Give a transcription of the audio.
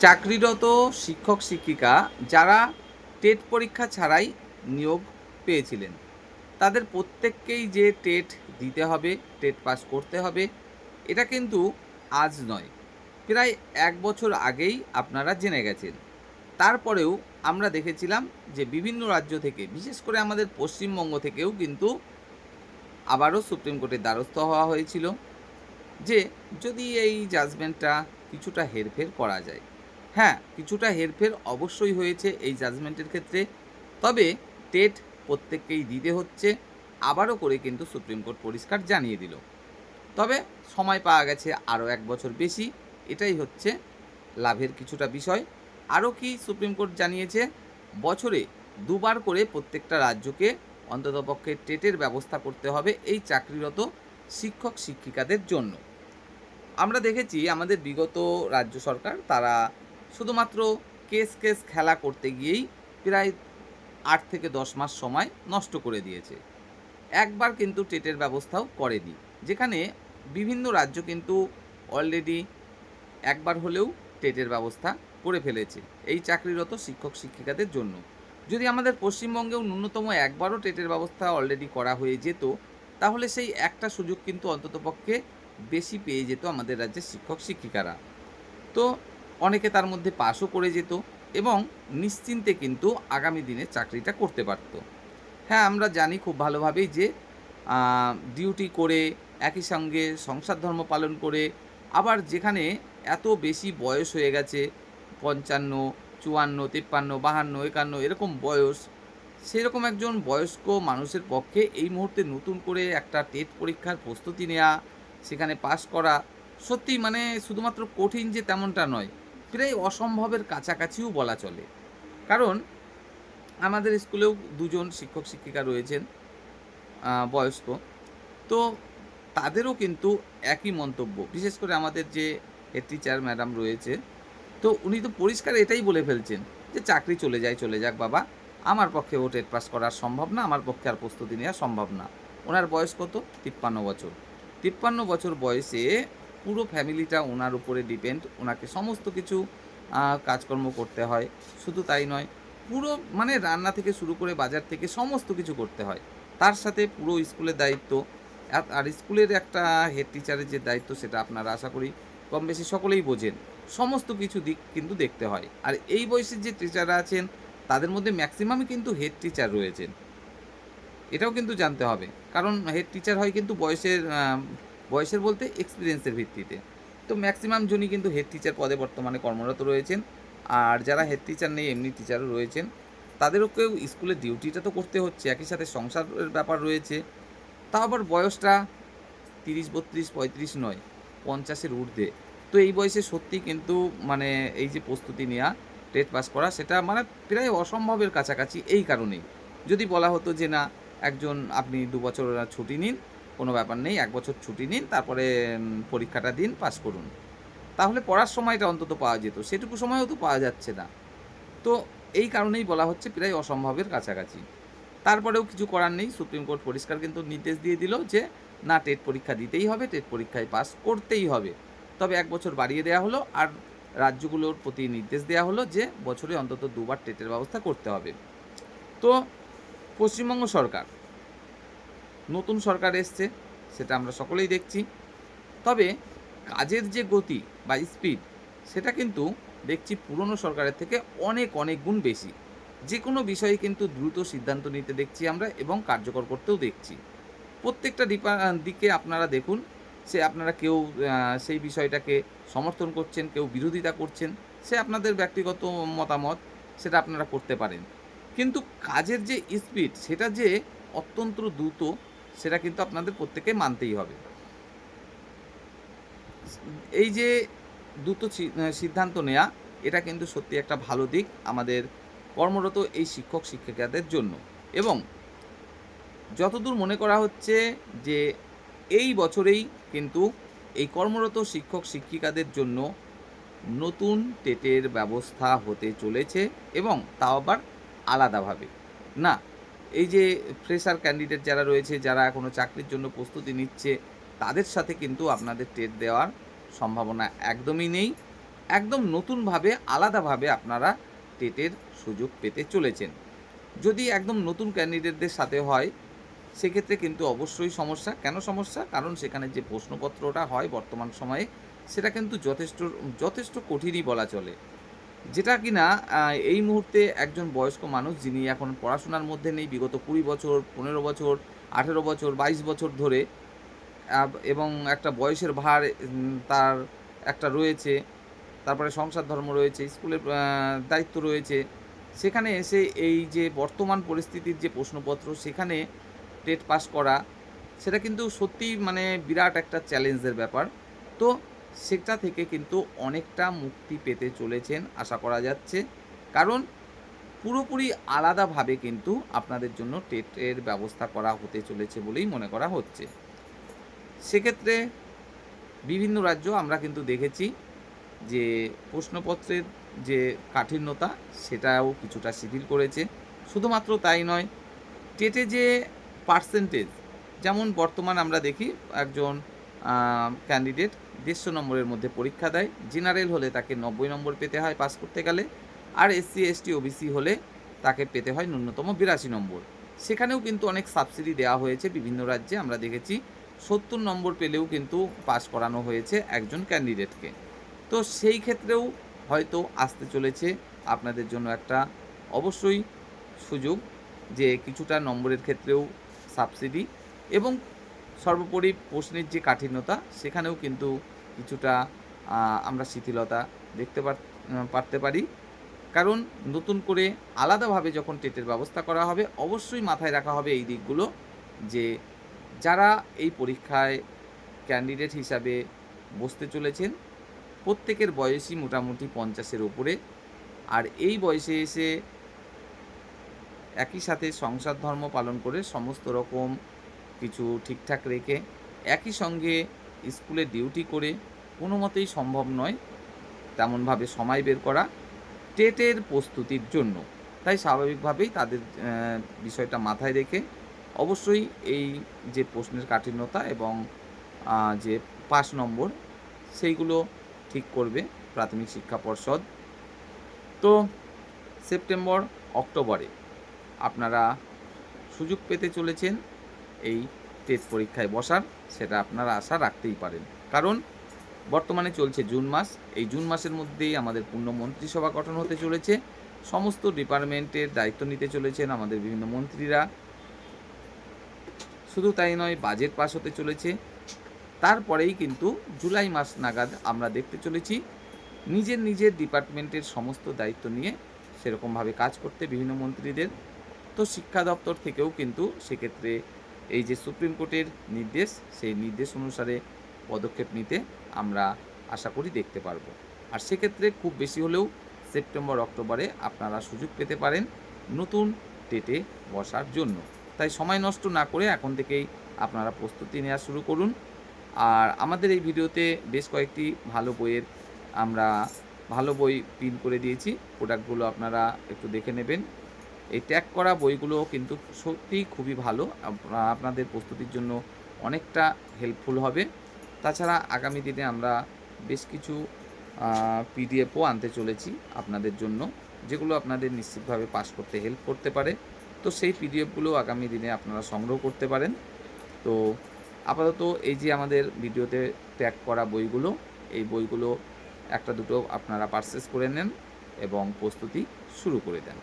চাকরিরত শিক্ষক শিক্ষিকা যারা টেট পরীক্ষা ছাড়াই নিয়োগ পেয়েছিলেন, তাদের প্রত্যেককেই যে টেট দিতে হবে, টেট পাস করতে হবে, এটা কিন্তু আজ নয়, প্রায় ১ বছর আগেই আপনারা জেনে গেছেন। তারপরেও আমরা দেখেছিলাম যে বিভিন্ন রাজ্য থেকে, বিশেষ করে আমাদের পশ্চিমবঙ্গ থেকেও কিন্তু আবারও সুপ্রিম কোর্টের দ্বারস্থ হওয়া হয়েছিল যে যদি এই জাজমেন্টটা কিছুটা হেরফের করা যায়। হ্যাঁ, কিছুটা হেরফের অবশ্যই হয়েছে এই জাজমেন্টের ক্ষেত্রে। তবে টেট প্রত্যেককেই দিতে হচ্ছে, আবারও করে কিন্তু সুপ্রিম কোর্ট পরিষ্কার জানিয়ে দিল। তবে সময় পাওয়া গেছে আরও ১ বছর বেশি, এটাই হচ্ছে লাভের কিছুটা বিষয়। আরও কি সুপ্রিম কোর্ট জানিয়েছে, বছরে ২ বার করে প্রত্যেকটা রাজ্যকে অন্ততপক্ষে টেটের ব্যবস্থা করতে হবে এই চাকরিরত শিক্ষক শিক্ষিকাদের জন্য। আমরা দেখেছি আমাদের বিগত রাজ্য সরকার তারা শুধুমাত্র কেস খেলা করতে গিয়েই প্রায় ৮ থেকে ১০ মাস সময় নষ্ট করে দিয়েছে। একবার কিন্তু টেটের ব্যবস্থাও করেনি, যেখানে বিভিন্ন রাজ্য কিন্তু অলরেডি একবার হলেও টেটের ব্যবস্থা করে ফেলেছে এই চাকরিরত শিক্ষক শিক্ষিকাদের জন্য। যদি আমাদের পশ্চিমবঙ্গেও ন্যূনতম একবারও টেটের ব্যবস্থা অলরেডি করা হয়ে যেত, তাহলে সেই একটা সুযোগ কিন্তু অন্ততপক্ষে বেশি পেয়ে যেত আমাদের রাজ্যের শিক্ষক শিক্ষিকারা। তো অনেকে তার মধ্যে পাসও করে যেত এবং নিশ্চিন্তে কিন্তু আগামী দিনে চাকরিটা করতে পারত। হ্যাঁ, আমরা জানি খুব ভালোভাবেই যে ডিউটি করে একই সঙ্গে সংসার ধর্ম পালন করে আবার যেখানে এত বেশি বয়স হয়ে গেছে, ৫৫, ৫৪, ৫৩, ৫২, ৫১ এরকম বয়স, সেরকম একজন বয়স্ক মানুষের পক্ষে এই মুহূর্তে নতুন করে একটা টেট পরীক্ষার প্রস্তুতি নেওয়া, সেখানে পাস করা সত্যিই মানে শুধুমাত্র কঠিন যে তেমনটা নয়, প্রায় অসম্ভবের কাছাকাছিও বলা চলে। কারণ আমাদের স্কুলেও ২ জন শিক্ষক শিক্ষিকা রয়েছেন বয়স্ক। তো তাদেরও কিন্তু একই মন্তব্য। বিশেষ করে আমাদের যে হেড টিচার ম্যাডাম রয়েছে, তো উনি তো পরিষ্কার এটাই বলে ফেলছেন যে, "চাকরি চলে যায়, চলে যাক বাবা। আমার পক্ষে ও টেট পাস করা সম্ভব না। আমার পক্ষে আর প্রস্তুতি নেওয়া সম্ভব না।" ওনার বয়স কত? ৫৩ বছর। ৫৩ বছর বয়সে পুরো ফ্যামিলিটা ওনার উপরে ডিপেন্ড। ওনাকে সমস্ত কিছু কাজকর্ম করতে হয়। শুধু তাই নয়, পুরো মানে রান্না থেকে শুরু করে বাজার থেকে সমস্ত কিছু করতে হয়। তার সাথে পুরো স্কুলের দায়িত্ব। আর স্কুলের একটা হেড টিচারের যে দায়িত্ব সেটা আপনারা আশা করি কম বেশি সকলেই বোঝেন। সমস্ত কিছু দিক কিন্তু দেখতে হয়। আর এই বয়সের যে টিচাররা আছেন তাদের মধ্যে ম্যাক্সিমামই কিন্তু হেড টিচার রয়েছেন। এটাও কিন্তু জানতে হবে। কারণ হেড টিচার হয় কিন্তু বয়সের বলতে এক্সপেরিয়েন্সের ভিত্তিতে। তো ম্যাক্সিমাম জনই কিন্তু হেড টিচার পদে বর্তমানে কর্মরত রয়েছেন। আর যারা হেড টিচার নেই এমনি টিচারও রয়েছেন। তাদেরকেও স্কুলের ডিউটিটা তো করতে হচ্ছে। একই সাথে সংসারের ব্যাপার রয়েছে। তাও আবার বয়সটা ৩০, ৩২, ৩৫ নয়, ৫০ এর ঊর্ধ্বে। তো এই বয়সে সত্যিই কিন্তু মানে এই যে প্রস্তুতি নেয়া, টেট পাস করা সেটা মানে প্রায় অসম্ভবের কাছাকাছি এই কারণেই। যদি বলা হতো যে না, আপনি ২ বছর ছুটি নিন, কোনো ব্যাপার নেই, ১ বছর ছুটি নিন, তারপরে পরীক্ষাটা দিন, পাস করুন। তাহলে পড়ার সময়টা অন্তত পাওয়া যেত। সেটুকু সময়ও তো পাওয়া যাচ্ছে না। তো এই কারণেই বলা হচ্ছে প্রায় অসম্ভবের কাছাকাছি। তারপরেও কিছু করার নেই। সুপ্রিম কোর্ট পরিষ্কার কিন্তু নির্দেশ দিয়ে দিল যে, না টেট পরীক্ষা দিতেই হবে, টেট পরীক্ষায় পাস করতেই হবে। তবে ১ বছর বাড়িয়ে দেয়া হলো আর রাজ্যগুলোর প্রতি নির্দেশ দেয়া হলো যে, বছরে অন্তত ২ বার টেটের ব্যবস্থা করতে হবে। তো পশ্চিমবঙ্গ সরকার, নতুন সরকার এসছে, সেটা আমরা সকলেই দেখছি। তবে কাজের যে গতি বা স্পিড, সেটা কিন্তু দেখছি পুরনো সরকারের থেকে অনেক গুণ বেশি। যেকোনো বিষয়ে কিন্তু দ্রুত সিদ্ধান্ত নিতে দেখছি আমরা এবং কার্যকর করতেও দেখছি। প্রত্যেকটা দিকে আপনারা দেখুন, আপনারা কেউ সেই বিষয়টাকে সমর্থন করছেন, কেউ বিরোধিতা করছেন। সে আপনাদের ব্যক্তিগত মতামত, সেটা আপনারা করতে পারেন। কিন্তু কাজের যে স্পিড, সেটা যে অত্যন্ত দ্রুত, সেটা কিন্তু আপনাদের প্রত্যেককে মানতেই হবে। এই যে দ্রুত সিদ্ধান্ত নেয়া, এটা কিন্তু সত্যি একটা ভালো দিক আমাদের কর্মরত এই শিক্ষক শিক্ষিকাদের জন্য। এবং যতদূর মনে করা হচ্ছে যে এই বছরেই কিন্তু এই কর্মরত শিক্ষক শিক্ষিকাদের জন্য নতুন টেটের ব্যবস্থা হতে চলেছে এবং তাও আবার আলাদাভাবে। না, এই যে ফ্রেশার ক্যান্ডিডেট যারা রয়েছে, যারা এখনও চাকরির জন্য প্রস্তুতি নিচ্ছে, তাদের সাথে কিন্তু আপনাদের টেট দেওয়ার সম্ভাবনা একদমই নেই। একদম নতুনভাবে আলাদাভাবে আপনারা টেটের সুযোগ পেতে চলেছেন। যদি একদম নতুন ক্যান্ডিডেটদের সাথে হয়, সেক্ষেত্রে কিন্তু অবশ্যই সমস্যা। কেন সমস্যা? কারণ সেখানে যে প্রশ্নপত্রটা হয় বর্তমান সময়ে, সেটা কিন্তু যথেষ্ট কঠিনই বলা চলে। যেটা কিনা এই মুহূর্তে একজন বয়স্ক মানুষ যিনি এখন পড়াশোনার মধ্যে নেই, বিগত ২০ বছর, ১৫ বছর, ১৮ বছর, ২২ বছর ধরে এবং একটা বয়সের ভার তার একটা রয়েছে। তারপরে সংসার ধর্ম রয়েছে, স্কুলের দায়িত্ব রয়েছে। সেখানে এসে এই যে বর্তমান পরিস্থিতির যে প্রশ্নপত্র, সেখানে টেট পাস করা, সেটা কিন্তু সত্যিই মানে বিরাট একটা চ্যালেঞ্জের ব্যাপার। তো সেটা থেকে কিন্তু অনেকটা মুক্তি পেতে চলেছেন আশা করা যাচ্ছে। কারণ পুরোপুরি আলাদাভাবে কিন্তু আপনাদের জন্য টেটের ব্যবস্থা করা হতে চলেছে বলেই মনে করা হচ্ছে। সেক্ষেত্রে বিভিন্ন রাজ্য আমরা কিন্তু দেখেছি যে প্রশ্নপত্রের যে কাঠিন্যতা সেটাও কিছুটা শিথিল করেছে। শুধুমাত্র তাই নয়, টেটে যে পার্সেন্টেজ, যেমন বর্তমান আমরা দেখি একজন ক্যান্ডিডেট ১৫০ নম্বরের মধ্যে পরীক্ষা দেয়। জেনারেল হলে তাকে ৯০ নম্বর পেতে হয় পাস করতে গেলে। আর এসসি, এসটি, ওবিসি হলে তাকে পেতে হয় ন্যূনতম ৮২ নম্বর। সেখানেও কিন্তু অনেক সাবসিডি দেওয়া হয়েছে বিভিন্ন রাজ্যে। আমরা দেখেছি ৭০ নম্বর পেলেও কিন্তু পাস করানো হয়েছে একজন ক্যান্ডিডেটকে। তো সেই ক্ষেত্রেও হয়তো আসতে চলেছে আপনাদের জন্য একটা অবশ্যই সুযোগ, যে কিছুটা নম্বরের ক্ষেত্রেও সাবসিডি, এবং সর্বোপরি প্রশ্নের যে কাঠিন্যতা সেখানেও কিন্তু কিছুটা আমরা শিথিলতা দেখতে পারতে পারি। কারণ নতুন করে আলাদাভাবে যখন টেটের ব্যবস্থা করা হবে, অবশ্যই মাথায় রাখা হবে এই দিকগুলো, যে যারা এই পরীক্ষায় ক্যান্ডিডেট হিসাবে বসতে চলেছেন, প্রত্যেকের বয়সই মোটামুটি ৫০-এর ওপরে। আর এই বয়সে এসে একই সাথে সংসার ধর্ম পালন করে সমস্ত রকম কিছু ঠিকঠাক রেখে একই সঙ্গে স্কুলে ডিউটি করে কোনো মতেই সম্ভব নয় তেমনভাবে সময় বের করা টেটের প্রস্তুতির জন্য। তাই স্বাভাবিকভাবেই তাদের বিষয়টা মাথায় রেখে অবশ্যই এই যে প্রশ্নের কাঠিন্যতা এবং যে পাস নম্বর, সেইগুলো ঠিক করবে প্রাথমিক শিক্ষা পর্ষদ। তো সেপ্টেম্বর, অক্টোবরে আপনারা সুযোগ পেতে চলেছেন এই টেট পরীক্ষায় বসার, সেটা আপনারা আশা রাখতেই পারেন। কারণ বর্তমানে চলছে জুন মাস, এই জুন মাসের মধ্যেই আমাদের পূর্ণ মন্ত্রিসভা গঠন হতে চলেছে। সমস্ত ডিপার্টমেন্টের দায়িত্ব নিতে চলেছেন আমাদের বিভিন্ন মন্ত্রীরা। শুধু তাই নয়, বাজেট পাস হতে চলেছে। তারপরেই কিন্তু জুলাই মাস নাগাদ আমরা দেখতে চলেছি নিজের নিজের ডিপার্টমেন্টের সমস্ত দায়িত্ব নিয়ে সেরকমভাবে কাজ করতে বিভিন্ন মন্ত্রীদের। তো শিক্ষা দপ্তর থেকেও কিন্তু সেক্ষেত্রে এই যে সুপ্রিম কোর্টের নির্দেশ, সেই নির্দেশ অনুসারে পদক্ষেপ নিতে আমরা আশা করি দেখতে পারবো। আর সেক্ষেত্রে খুব বেশি হলেও সেপ্টেম্বর, অক্টোবরে আপনারা সুযোগ পেতে পারেন নতুন টেটে বসার জন্য। তাই সময় নষ্ট না করে এখন থেকেই আপনারা প্রস্তুতি নেওয়া শুরু করুন। আর আমাদের এই ভিডিওতে বেশ কয়েকটি আমরা ভালো বই পিন করে দিয়েছি। প্রোডাক্টগুলো আপনারা একটু দেখে নেবেন। এই ট্যাগ করা বইগুলো কিন্তু সত্যিই খুবই ভালো, আপনাদের প্রস্তুতির জন্য অনেকটা হেল্পফুল হবে। তাছাড়া আগামী দিনে আমরা বেশ কিছু পিডিএফও আনতে চলেছি আপনাদের জন্য, যেগুলো আপনাদের নিশ্চিতভাবে পাস করতে হেল্প করতে পারে। তো সেই পিডিএফগুলো আগামী দিনে আপনারা সংগ্রহ করতে পারেন। তো আপাতত এই যে আমাদের ভিডিওতে ট্যাগ করা বইগুলো, এই বইগুলো একটা দুটো আপনারা পারচেস করে নেন এবং প্রস্তুতি শুরু করে দেন।